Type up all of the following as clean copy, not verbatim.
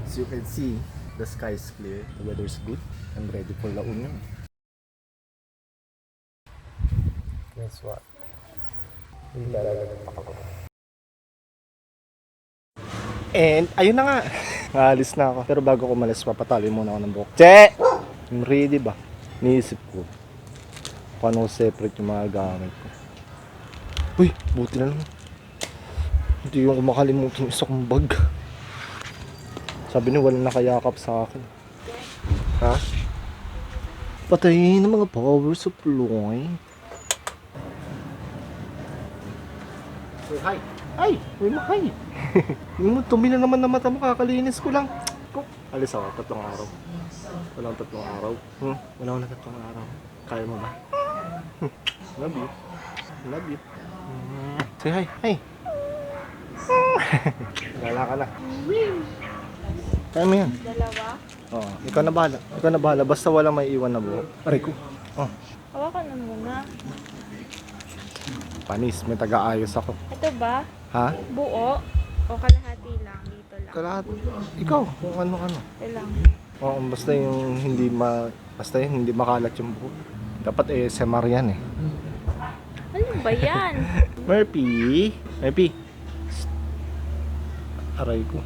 As you can see, the sky is clear, the weather is good. I'm ready for La Union. Guess what? And ayun na nga. Naalis na ako. Pero bago ko malis, papatali muna ako ng buhok. Che! I'm ready ba? Niisip ko. Paano ko separate yung mga gamit ko. Uy, buti na lang. Hindi yung kumakalimutan yung isa kong bag. Sabi niya walang nakayakap sa akin. Ha? Patayin ng mga power supply. Uy, hi! Ay! Uy, hi! Yung tumi na naman na mata mo, kakalinis ko lang. Alis ako, 3 araw. Walang 3 araw. Wala ko na 3 araw. Kaya mo ba? Love you. Love you. Say hi. Hi. Gala ka na. Kaya mo yan. Dalawa? Oo. Ikaw na bahala. Ikaw na bahala. Basta walang may iwan na buhok. Aray ko. Oh. Hawakan na muna. Panis. May taga-ayos ako. Ito ba? Ha? Buo? O kalahati lang? Dito lang? Kalahat. Ikaw. Kung ano-ano. Ito lang. Oo. Basta yung basta yung hindi makalat yung buhok. Dapat ASMR yan eh. Ano ba yan? Murphy. Murphy. Aray ko.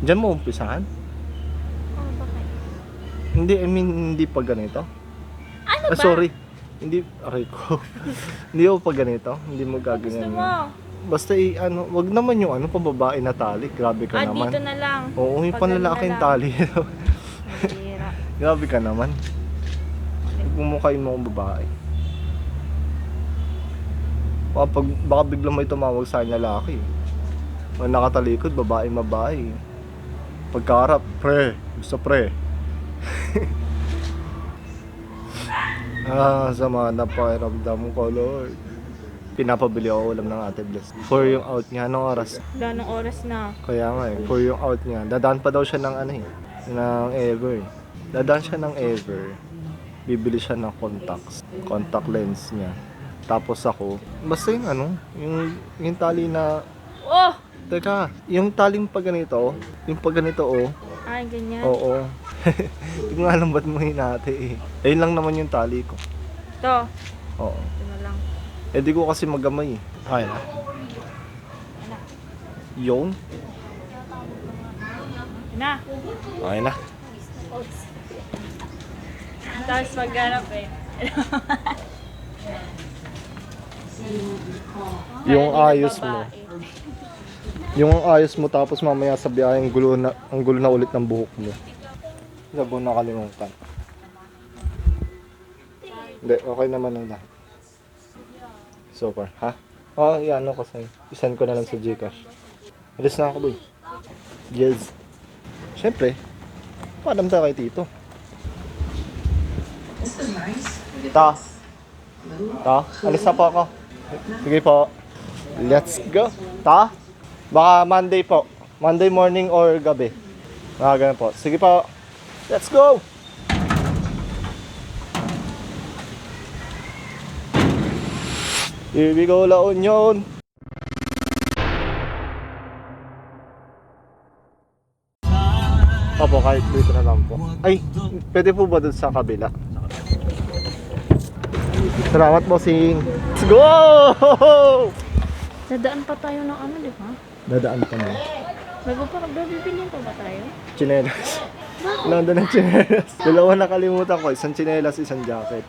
Diyan mo umpisahan? Oh, bakit? Hindi, I mean, hindi pa ganito. Ano ba? Sorry. Hindi, aray ko. Hindi ako pa ganito. Hindi mo Gusto gaganyan. mo? Basta wag naman yung pambabae na tali. Grabe ka naman. Dito na lang. Oo, yung Pag panlalaking na lang. tali. Mahira. Grabe ka naman. Pumukhain mo akong babae. Baka biglang may tumawag sa akin lalaki. Pag nakatalikod, babae. Pagkaharap, pre. Gusto pre. Sama na pakiramdam ko, Lord. Pinapabili ako ulam ng Ate Bless. For yung out niya, anong oras? Wala nung oras na. Kaya nga eh, for yung out niya. Dadaan pa daw siya ng ng Ever. Dadaan siya ng Ever. Bibili siya ng contact lens niya. Tapos ako, basta yung tali na, Oh! teka, yung taling pag ganito, Ay, ganyan. oo. Hindi ko nga alam ba't mo hinati eh. Ayun lang naman yung tali ko. Ito. Oo. Ito na lang. Eh di ko kasi magamay eh. Ay na. Yun. Na. Ay na. Tapos maghanap eh. Yung ayos mo. Yung ayos mo tapos mamaya sa biyahe ang gulo na ulit ng buhok mo. Sabi na nakalimutan. Hindi, okay naman ang lahat. So far, ha? Yan ko sa'yo. Isan ko na lang sa Gcash. Alis na ako, boy. Yes. Siyempre, padam tayo kay Tito. Ta, alis na po ako. Sige po. Let's go. Ta? Baka Monday po. Monday morning or gabi. Ganun po. Sige po. Let's go! Here we go, La Union! Opo, kahit dito na lang po. Ay, pwede po ba dun sa kabila? Salamat, bossing! Let's go! Dadaan pa tayo ng di ba? Dadaan pa na. Bibili pa ba tayo? Chinelas. Nandun ng chinelas. Dalawa nakalimutan ko. Isang chinelas, isang jacket.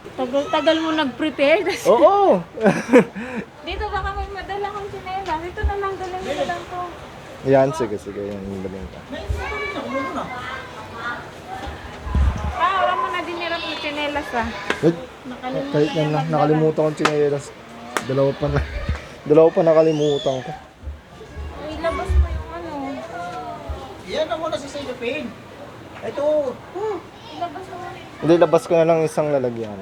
Tagal mo nag-prepare. Oo! Dito baka may madala kang sinela. Dito na lang, dalhin mo na lang to. Yan, sige. Yan yung daling ka. Wala mo na dinirap yung chinelas Wait, kahit yan lang. Nakalimutan ko yung chinelas. Dalawa pa nakalimutan ko. Ay, labas mo yung Yan na muna sa cellophane. Ito. Ilabas mo. Hindi, labas ko na lang isang lalagyan.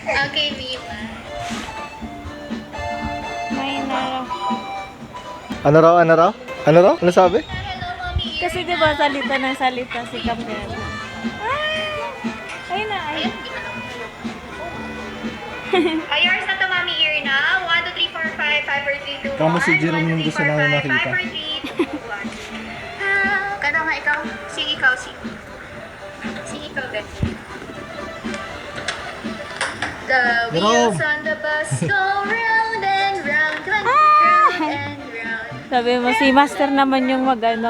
Okay, Mima. May naraw. Ano raw? Ano sabi? Hello, Mommy. Kasi diba salita ng salita si Kapel. Ay na, ay. Yours na to, Mommy ear na. 1, 2, 3, 4, 5. Okay, 5, 4, 3, 2, 1. Kamo si Jerome yung gusto namin makita. 5, 4, 3, 2, 1. Kano nga ikaw? Sige ikaw, sige. Sige ikaw, Ben. The wheels on the bus go round and round, round and round. Sabi mo, si Master naman yung mag live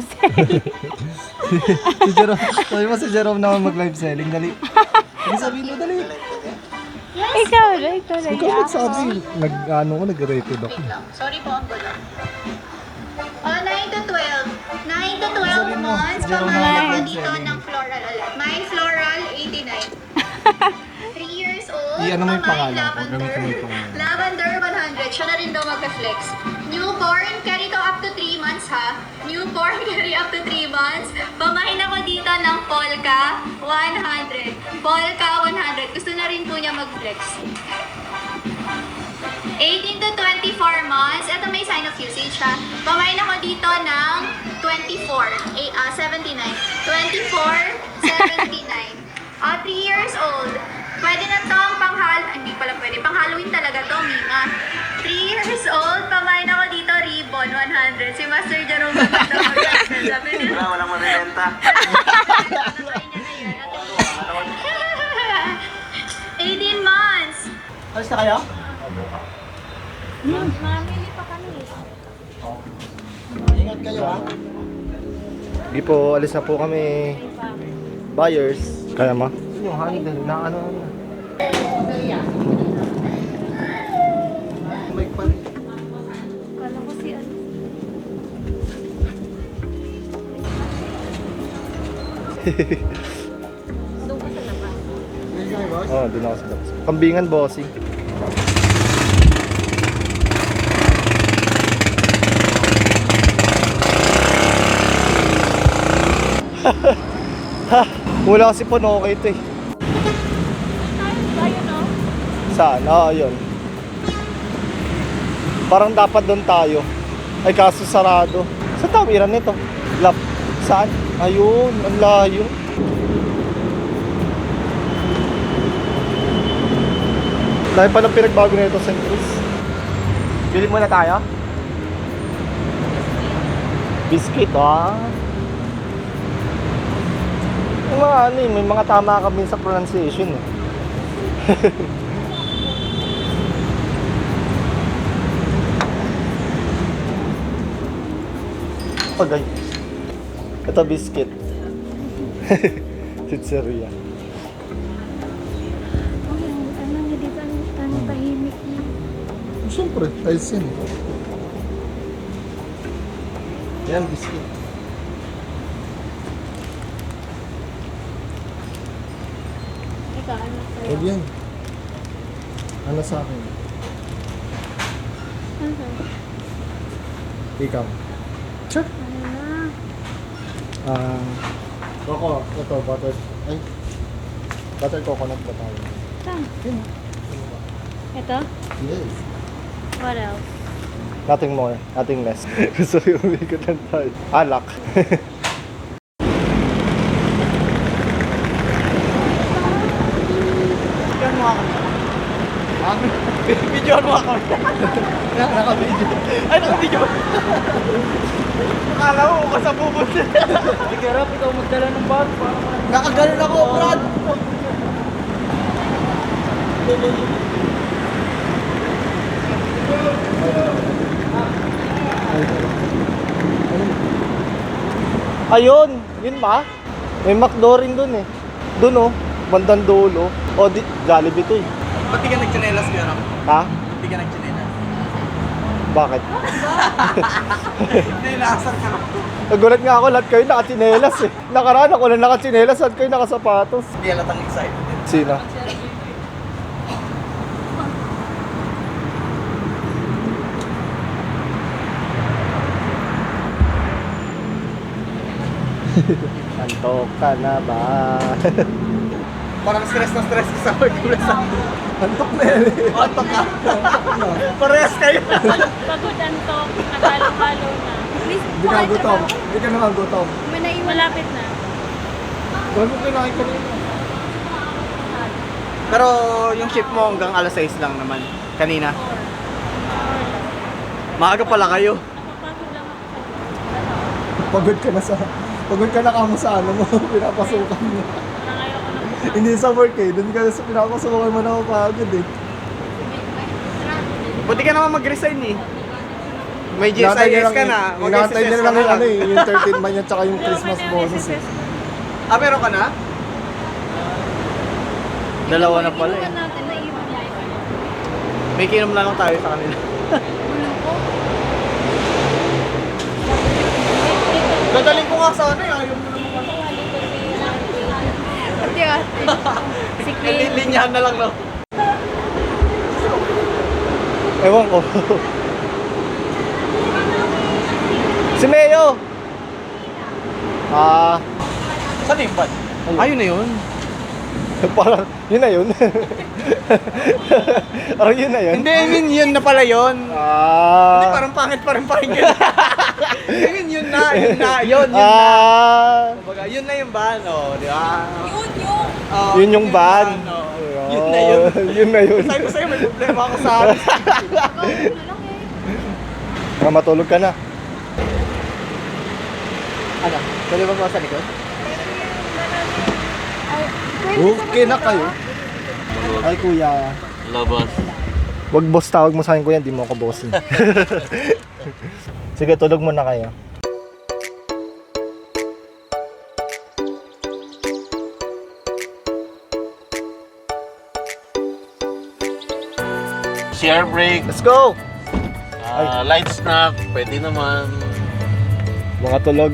selling. Si Jerome, sabi mo si Jerome naman mag-live selling. Dali. Ano sabihin mo, dali. ikaw na. Ikaw nagsabi. Nag-rated ako. Wait lang. Sorry po, ang gulo. 9 to 12. 9 to 12 months. Pamahala ko dito ng floral ulit. My floral, 89. 3 years old. Ano mo yung Pamain, pangalan ko? Gamitin mo yung pangalan. Lavender, 100. Siya na rin daw magka-flex. Newborn, carry to up to 3 months ha. Newborn, carry up to 3 months. Pamain ako dito ng Polka, 100. Polka, 100. Gusto na rin po niya mag-flex. 18 to 24 months. Ito may sign of usage ha. Pamain ako dito ng 79. 24, 79. 3 years old. Pwede na to ang hindi pala pwede. Pang-Halloween talaga to, Mima. 3 years old. Pamain ako dito, ribbon, 100. Si Master Jerome maganda mag-answer. Sabi niya. Walang marirenta. Pamain niya na yun. 18 months. Alis na kayo? Mamili pa kami. Ingat kayo ha. Sige po, alis na po kami. Buyers. Kaya ma? Yung honey dali na ano. May pan. Kala ko si ano. Doon ka sa labas. Ready kayo, boss? Oh, doon ako sa labas. Kambingan, bossing. Wala kasi po, okay ito eh. Tayo, no? Saan? Yun. Parang dapat doon tayo. Ay, kaso sarado. Sa tawiran nito. Saan? Ayun, ang layo. Dahil palang pinagbago na ito, St. Cruz. Bili muna tayo? Biscuit, Yung mga may mga tama kami sa pronunciation eh. Pagay. Ito biscuit. Pizzeria. Ano dito? Ano tahimik niya? Siyempre, ayos yan. Yan, biscuit. Ikaw, ano sa'yo? Huwag yan. Ano sa akin? Ano sa'yo? Ikaw. Sure. Ano na? Coco, ito, butter. Ay, butter coconut ba tayo? Saan? Yun. Ito? Yes. What else? Nothing more, nothing less. Gusto ko umikot lang tayo. Alak. Bigyan mo ako. Bidyoan mo ako. Naka-video. Ay, naka-video. Akala mo, kasabubot. Sige, Rap, ikaw magdala ng bag. Nakaganon ako, Brad. Ayun, yun ba? May McDo rin dun eh. Dun bandang dulo. Jollibee to eh. Ba't di ka nagtsinelas, Kuya Ram? Ha? Ba't di ka nagtsinelas? Bakit? Nilasan ka lang. Nagulat nga ako, lahat kayo nakatsinelas eh. Nakaraan ako lang nakatsinelas, lahat kayo nakasapatos. Hindi halatang excited. Sino? Antok ka na ba? Parang stress na stress ka sa work. Antok na yan eh. Antok ka. Parehas kayo. Pagod antok, nagalo-halo na. Hindi ka gutom. Hindi ka naman gutom. Malapit na. Bago kinain ka rin. Pero yung shift mo hanggang alas 6 lang naman. Kanina? Maaga pala kayo. Napapagod lang ako. Pagod ka na kamo sa ano mo, pinapasukan mo. Parang ayoko na. Hindi sa work eh, doon ka sa pinapasukan mo na pagod eh. Buti ka naman mag-resign eh. May GSIS ka na. Inatay Mag-SSS nila ka lang yung na. ano eh, yung 13 man yan tsaka yung Christmas bonus eh. Ah, meron ka na? Dalawa na pala eh. Inuman natin, naiwan niya ito. May kinom na lang tayo sa kanila. Dadaling ko nga sana eh. Ayaw mo naman. Ate, ate. Si Queen. Linyahan na lang no. Ewan ko. Si Mayo! Saan yung bad? Ayun na yun. Parang, yun na yun. Parang yun na yun. Hindi, I mean yun na pala yun. Hindi, parang pangit pa rin pakinggan. I mean yun na. Yun na. Kumbaga, yun na yung ban, oh, di ba? Oh, Yun yung ban. oh. Yun na yun. Yun na yun. Sabi ko sa'yo, may problema ako sa akin. Matulog ka na. Ano? Pwede ba sa likod? Okay na kayo. Ay kuya. Labas. Wag boss tawag mo sa akin kuya, hindi mo ako bossing. Sige, tulog muna kayo. Share break. Let's go! Light snack. Pwede naman. Mga tulog.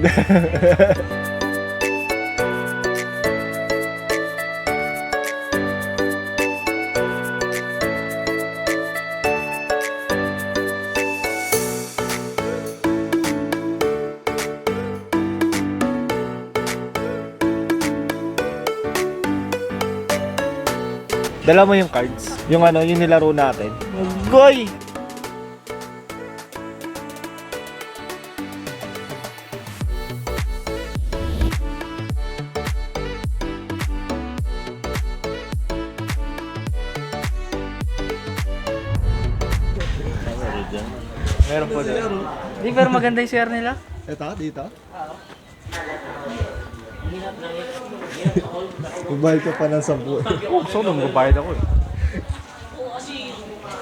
Dala mo yung cards. Yung ano, yung nilaro natin. Goy! Meron po dyan. Hindi, pero maganda yung CR nila. Ito, dito. Magbayad ka pa ng 10. So, nung babayad ako eh.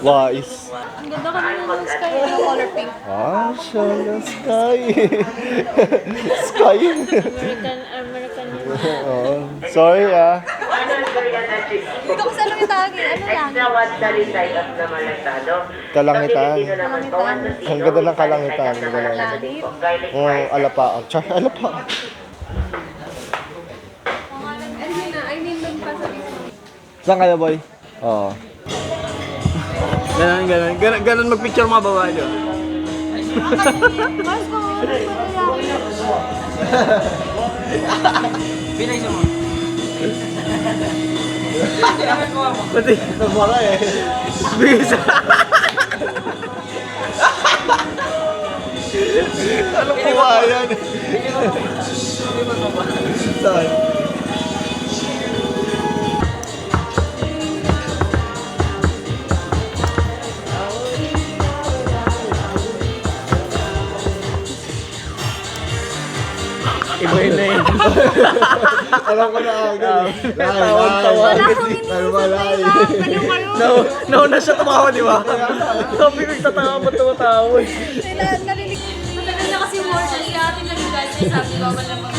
Wise. Ang ganda ka naman ng sky na color pink. Shala sky. Sky. American. Oh, sorry Dito ko sa lang itagin. Ano lang? Kalangitan. Ang ganda ng kalangitan. Alapaak. Char, alapaak. I mean, doon pa sa isa. Saan kayo, boy? Oo. Ganon mag-picture mga babae nyo. Mas ko, Pinay siya mo. Pati. Nabara eh. Bisa. Ano po ba yan? Saan? Iba yun na yun. Alam ko na agad. Tawag-tawa. Wala akong iniisip na yun. Nauna siya tumawa, di ba? Sabi ko, nagtataka ba't tumatawa eh. Narinig. Matagal na kasi more siya. Si ate nag-guys. Sabi ko, wala naman.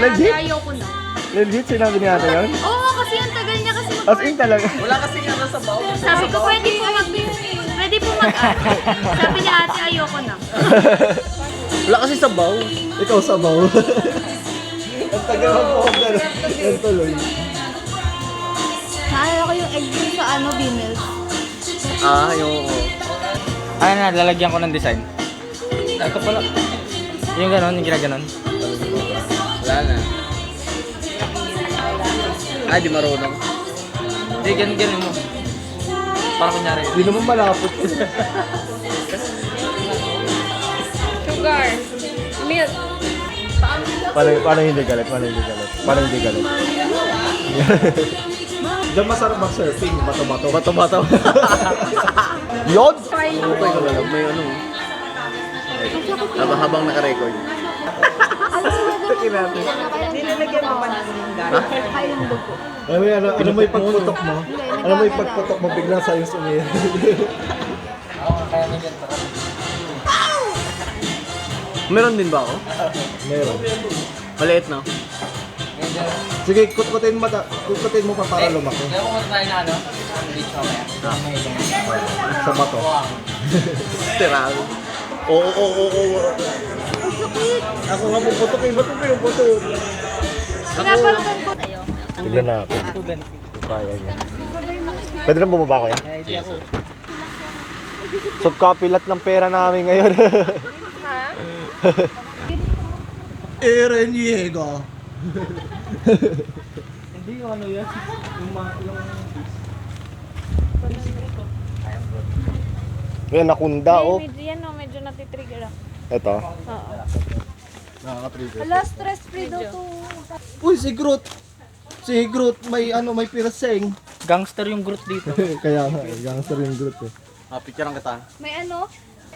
Legit? Ayoko na. Legit sinabi ni ate yun? Oo, kasi ang tagal niya kasi As in talaga. Wala kasi nga sa baw. Sabi ko, pwede po mag-add. Sabi niya, ate, ayoko na. Wala kasi sa baw. Ikaw sabaw. Ang tagal ng powder. Yan tuloy. Naalala ko yung egg cream sa Bimels. Yung... Ano na, lalagyan ko ng design. Ito pala. Yung ganon, yung ginaganon. Wala na. Di marunong. Hindi, ganun mo. Para kunyari. Hindi naman malapot. Sugar. Milk. Paano hindi galit? Paano hindi galit? Diyan masarap mag-surfing, bato-bato. Bato-bato. Yun! Okay ko lang, may ano. Habang naka-record. Nilalagyan mo pa ng kayong dugo. Alam mo yung pagputok mo? Alam mo yung pagputok mo, bigla sa'yo sumira. Meron din ba ako? Meron. Maliit na. Sige, kutkutin mo pa para lumaki. Kaya kung matry na ano? Beach mamaya. Sa bato. Tiral. Oo. Ako nga puputok eh. Bato ko yung putok. Pinapalukan ko tayo. Tignan natin. Kaya niya. Pwede na bumaba ko yan? Subkapilat ng pera namin ngayon. Ha? Eren Diego. Hindi yung ano yan. Yan, nakunda oh. Medyo yan o, medyo natitrigger ako. Ito. Oo. Nakaka-trigger. Hala, stress free daw to. Uy, si Groot. Si Groot, may piraseng. Gangster yung Groot dito. Kaya nga, gangster yung Groot eh. Picturean kita. May ano?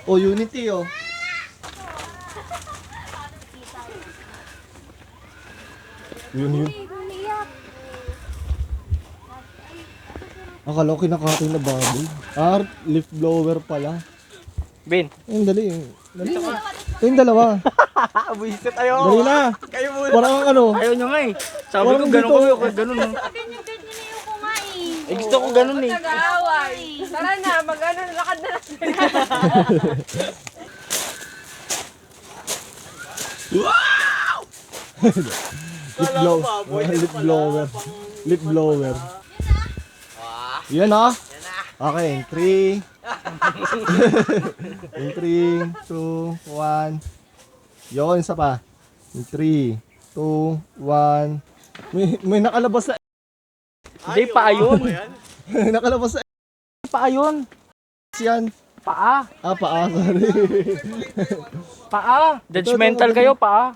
Oh, Unity oh. Yun. Umiiyak. Akala ko kinakain na baboy. Leaf blower pala. Ben. Ayun, dali. Dali. Ito yung dalawa. Buisit ayo. Dali na. Kayo muna. Parang ano. Ayaw nyo nga eh. Sabi ko Parang ganun dito. ko. Ganun. Ganyan na yung ko nga eh. Eh gusto ko ganun eh. Nag-aaway. Tara na, mag-ano, lakad na lang sila. Lip blower. Lip blower. Yan ah. Okay, 3. In 3, 2, 1. Yon, isa pa. In 3, 2, 1. May nakalabas na Hindi, paa yun. nakalabas na Paa yun. yan. Paa. Paa, sorry. Paa. Judgmental kayo, paa.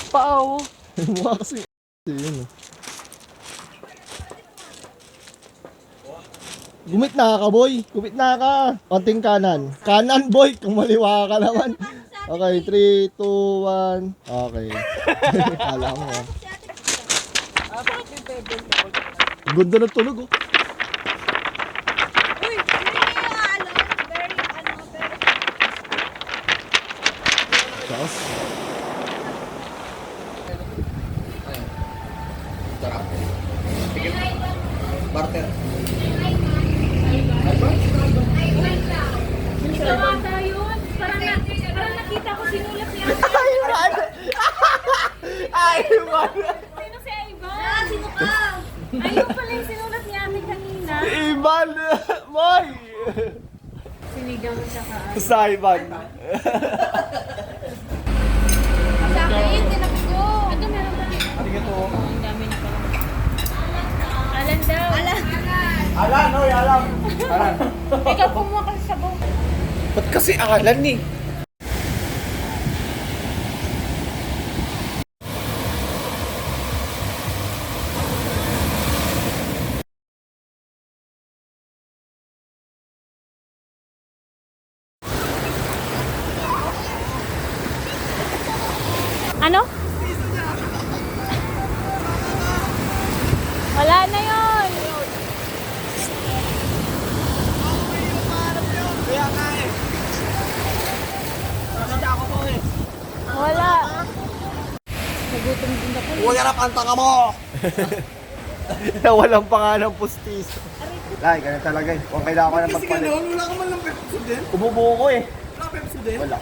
Paa oh. Mukha kasi yun. Gumit na ka, boy. Gumit na ka. Konting kanan. Kanan, boy. Kumaliwa ka naman. Okay, 3, 2, 1. Okay. Alam mo. Ganda ng tulog, oh. Tapos, Barter. Bata yun. Parang nakita ko sinulat niya. Ivan. Sino si Ivan? Sino ka? Ayun pala yung sinulat niya atin kanina. Ivan! Boy! Sinigaw mo siya ka. Sa Ivan. Sa akin, tinabi ko. Ito meron pa rin. Ang dami na pala. Alan daw. Alan. Alan, oy, alam. Alan. Ikaw kumuha kasi sa buong. Ba't kasi Alan eh? Ano? Wala na yun. Wala. Nagutom din ako. Huwag harap ang tanga mo! Walang pangalang pustiso. Lai, ganun talaga eh. Kung kailangan ko na magpalit. Wala ka man lang Pepsi din. Umubuo ko eh. Wala Pepsi din. Wala.